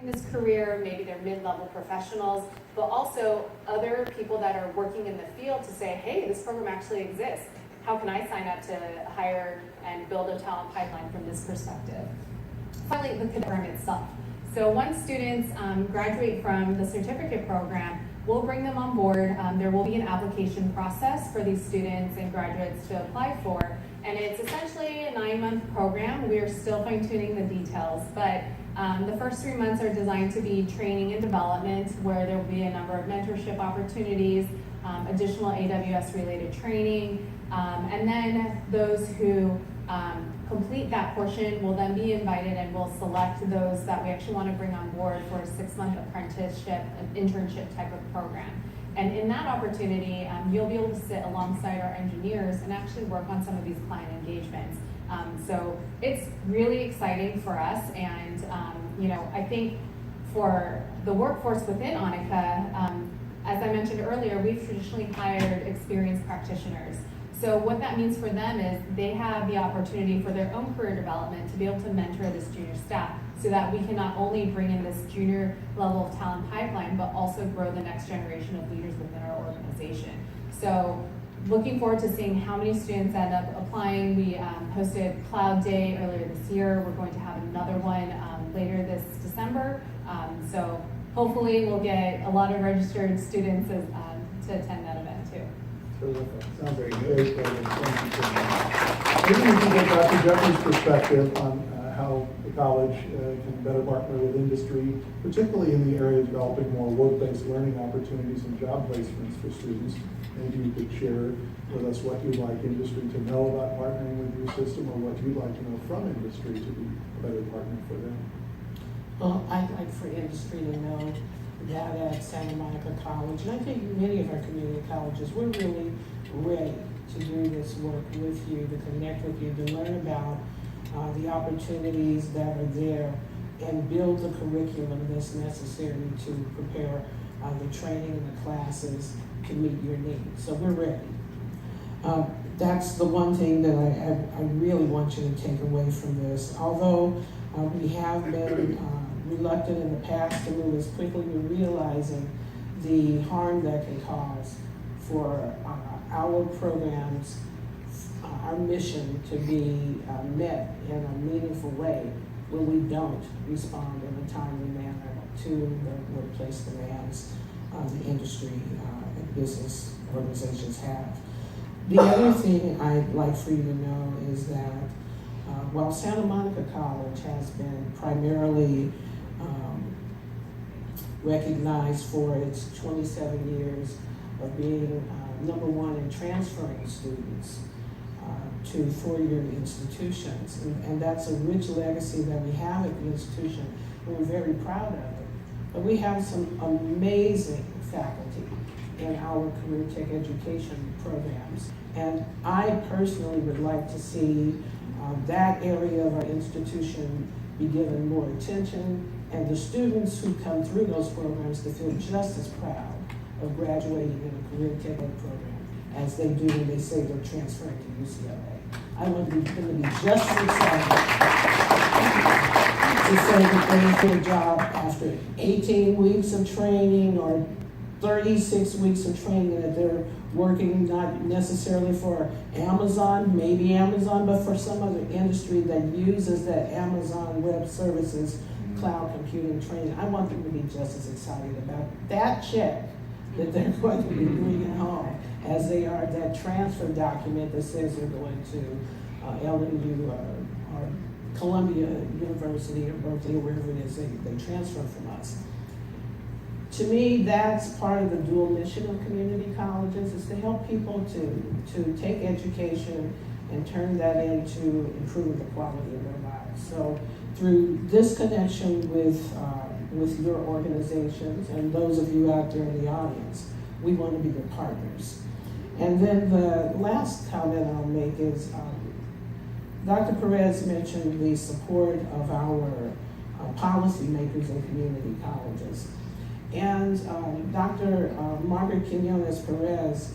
this career, maybe they're mid-level professionals, but also other people that are working in the field to say, hey, this program actually exists. How can I sign up to hire and build a talent pipeline from this perspective? Finally, the program itself. So once students graduate from the certificate program, we'll bring them on board. There will be an application process for these students and graduates to apply for. And it's essentially a 9-month program. We are still fine-tuning the details, but the first 3 months are designed to be training and development, where there will be a number of mentorship opportunities, additional AWS-related training, and then those who complete that portion will then be invited, and we'll select those that we actually want to bring on board for a 6-month apprenticeship, an internship type of program. And in that opportunity, you'll be able to sit alongside our engineers and actually work on some of these client engagements. So it's really exciting for us, and I think for the workforce within Aunica, as I mentioned earlier, we've traditionally hired experienced practitioners. So what that means for them is they have the opportunity for their own career development to be able to mentor this junior staff, so that we can not only bring in this junior level of talent pipeline, but also grow the next generation of leaders within our organization. So looking forward to seeing how many students end up applying. We hosted Cloud Day earlier this year. We're going to have another one later this December. So hopefully we'll get a lot of registered students to attend that event too. Terrific. Sounds very good. Thank you so much. Maybe we can get Dr. Jeffrey's perspective on how the college can better partner with industry, particularly in the area of developing more work-based learning opportunities and job placements for students. Maybe you could share with us what you'd like industry to know about partnering with your system, or what you'd like to know from industry to be a better partner for them. Well, I'd like for industry to know that at Santa Monica College, and I think many of our community colleges, we're really ready to do this work with you, to connect with you, to learn about the opportunities that are there, and build the curriculum that's necessary to prepare the training and the classes to meet your needs. So we're ready. That's the one thing that I really want you to take away from this. Although we have been reluctant in the past to move as quickly, we're realizing the harm that can cause for our programs, our mission to be met in a meaningful way when we don't respond in a timely manner to the workplace demands the industry and business organizations have. The other thing I'd like for you to know is that while Santa Monica College has been primarily recognized for its 27 years of being number one in transferring students to four-year institutions, and that's a rich legacy that we have at the institution, and we're very proud of it. But we have some amazing faculty in our career tech education programs, and I personally would like to see that area of our institution be given more attention, and the students who come through those programs to feel just as proud of graduating in a career tech ed program as they do when they say they're transferring to UCLA. I want them to be just as excited to say that they get a job after 18 weeks of training or 36 weeks of training, that they're working not necessarily for Amazon, maybe Amazon, but for some other industry that uses that Amazon Web Services cloud computing training. I want them to be just as excited about that check that they're going to be bringing home as they are that transfer document that says they're going to LMU or Columbia University or Berkeley or wherever it is they transfer from us. To me, that's part of the dual mission of community colleges, is to help people to take education and turn that into improving the quality of their lives. So through this connection with your organizations and those of you out there in the audience, we want to be your partners. And then the last comment I'll make is Dr. Perez mentioned the support of our policymakers in community colleges. And Dr. Margaret Quinones Perez,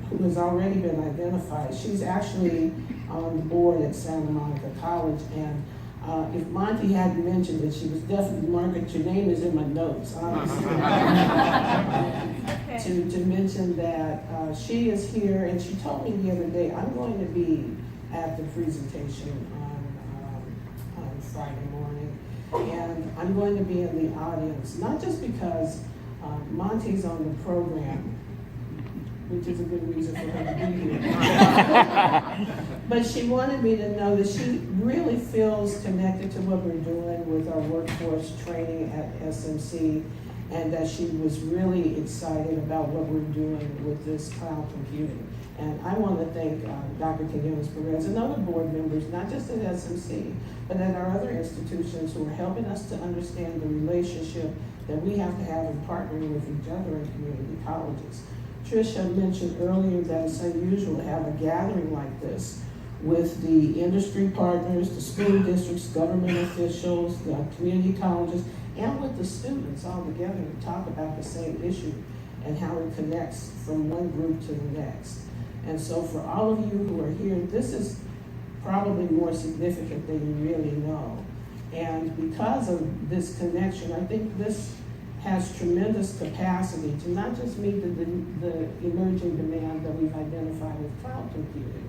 who has already been identified, she's actually on the board at Santa Monica College, and If Monty hadn't mentioned it, she was definitely, Margaret, your name is in my notes, honestly. To mention that she is here, and she told me the other day, I'm going to be at the presentation on Friday morning, and I'm going to be in the audience, not just because Monty's on the program, which is a good reason for her to be here. But she wanted me to know that she really feels connected to what we're doing with our workforce training at SMC, and that she was really excited about what we're doing with this cloud computing. And I want to thank Dr. Quinones Perez and other board members, not just at SMC, but at our other institutions who are helping us to understand the relationship that we have to have in partnering with each other in community colleges. Tricia mentioned earlier that it's unusual to have a gathering like this with the industry partners, the school districts, government officials, the community colleges, and with the students all together to talk about the same issue and how it connects from one group to the next. And so for all of you who are here, this is probably more significant than you really know. And because of this connection, I think this has tremendous capacity to not just meet the emerging demand that we've identified with cloud computing,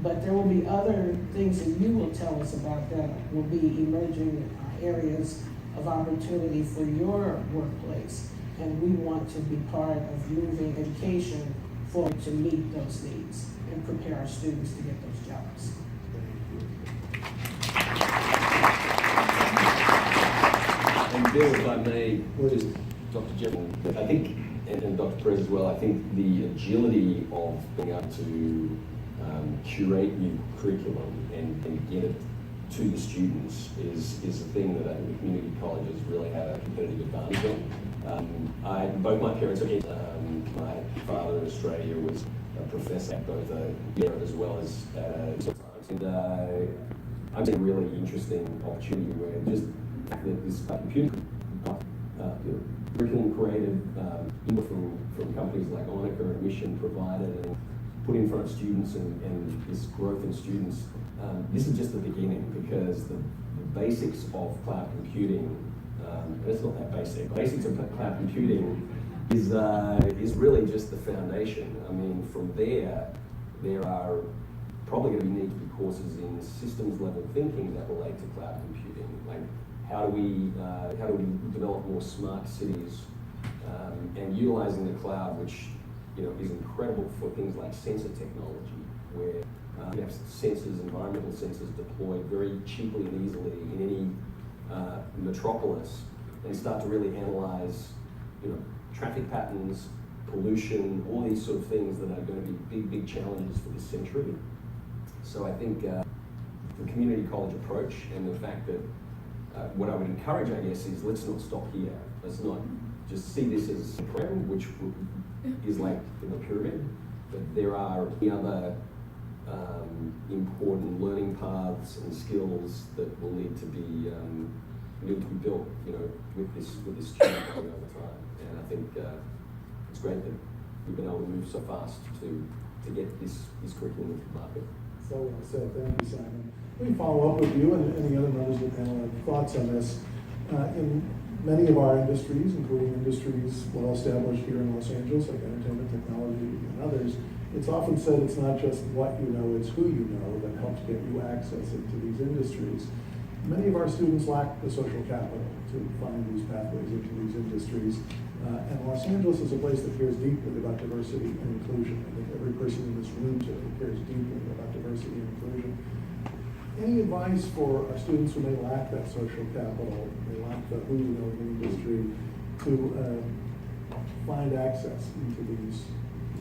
but there will be other things that you will tell us about that will be emerging areas of opportunity for your workplace. And we want to be part of moving education forward to meet those needs and prepare our students to get those jobs. And Bill, if I may, just Dr. Jekyll, I think, and Dr. Perez as well, I think the agility of being able to curate new curriculum and get it to the students is a thing that I think the community colleges really have a competitive advantage on. Both my parents are my father in Australia was a professor at both Europe as well as and I'm seeing a really interesting opportunity where just this computer curriculum created input from companies like Onica and Mission provided and put in front of students and this growth in students. This is just the beginning because the basics of cloud computing, and it's not that basic. Basics of cloud computing is really just the foundation. I mean, from there are probably going to need to be courses in systems level thinking that relate to cloud computing. Like how do we develop more smart cities and utilizing the cloud, which is incredible for things like sensor technology, where you have sensors, environmental sensors deployed very cheaply and easily in any metropolis, and start to really analyze, traffic patterns, pollution, all these sort of things that are going to be big challenges for this century. So I think the community college approach and the fact that what I would encourage, I guess, is let's not stop here. Let's not just see this as a program, which is like the pyramid, but there are other important learning paths and skills that will need to be built, with this student going over time. And I think it's great that we've been able to move so fast to get this curriculum into the market. So well said. Thank you, Simon. Let me follow up with you and any other members of the panel have thoughts on this. In many of our industries, including industries well established here in Los Angeles, like entertainment, technology, and others, it's often said it's not just what you know, it's who you know that helps get you access into these industries. Many of our students lack the social capital to find these pathways into these industries. And Los Angeles is a place that cares deeply about diversity and inclusion. I think every person in this room today cares deeply about diversity and inclusion. Any advice for our students who may lack that social capital, may lack the who you know in the industry, to find access into these?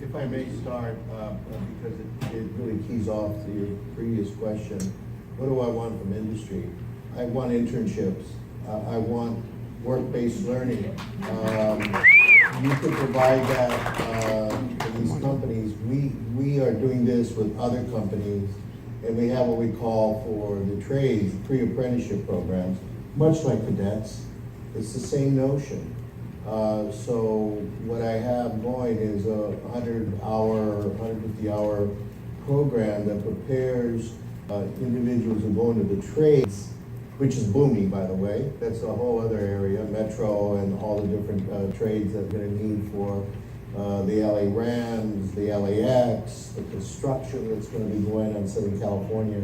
If I may start, because it really keys off to your previous question, what do I want from industry? I want internships. I want work-based learning. You can provide that to these companies. We are doing this with other companies, and we have what we call for the trades, pre-apprenticeship programs, much like cadets. It's the same notion. So what I have going is a 100-hour, 150-hour program that prepares individuals who go into the trades which is booming, by the way. That's a whole other area, Metro and all the different trades that we're gonna need for the LA Rams, the LAX, the construction that's gonna be going on in Southern California.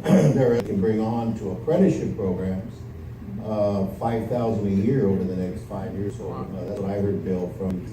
There can bring on to apprenticeship programs, 5,000 a year over the next 5 years. So that's what I heard, Bill, from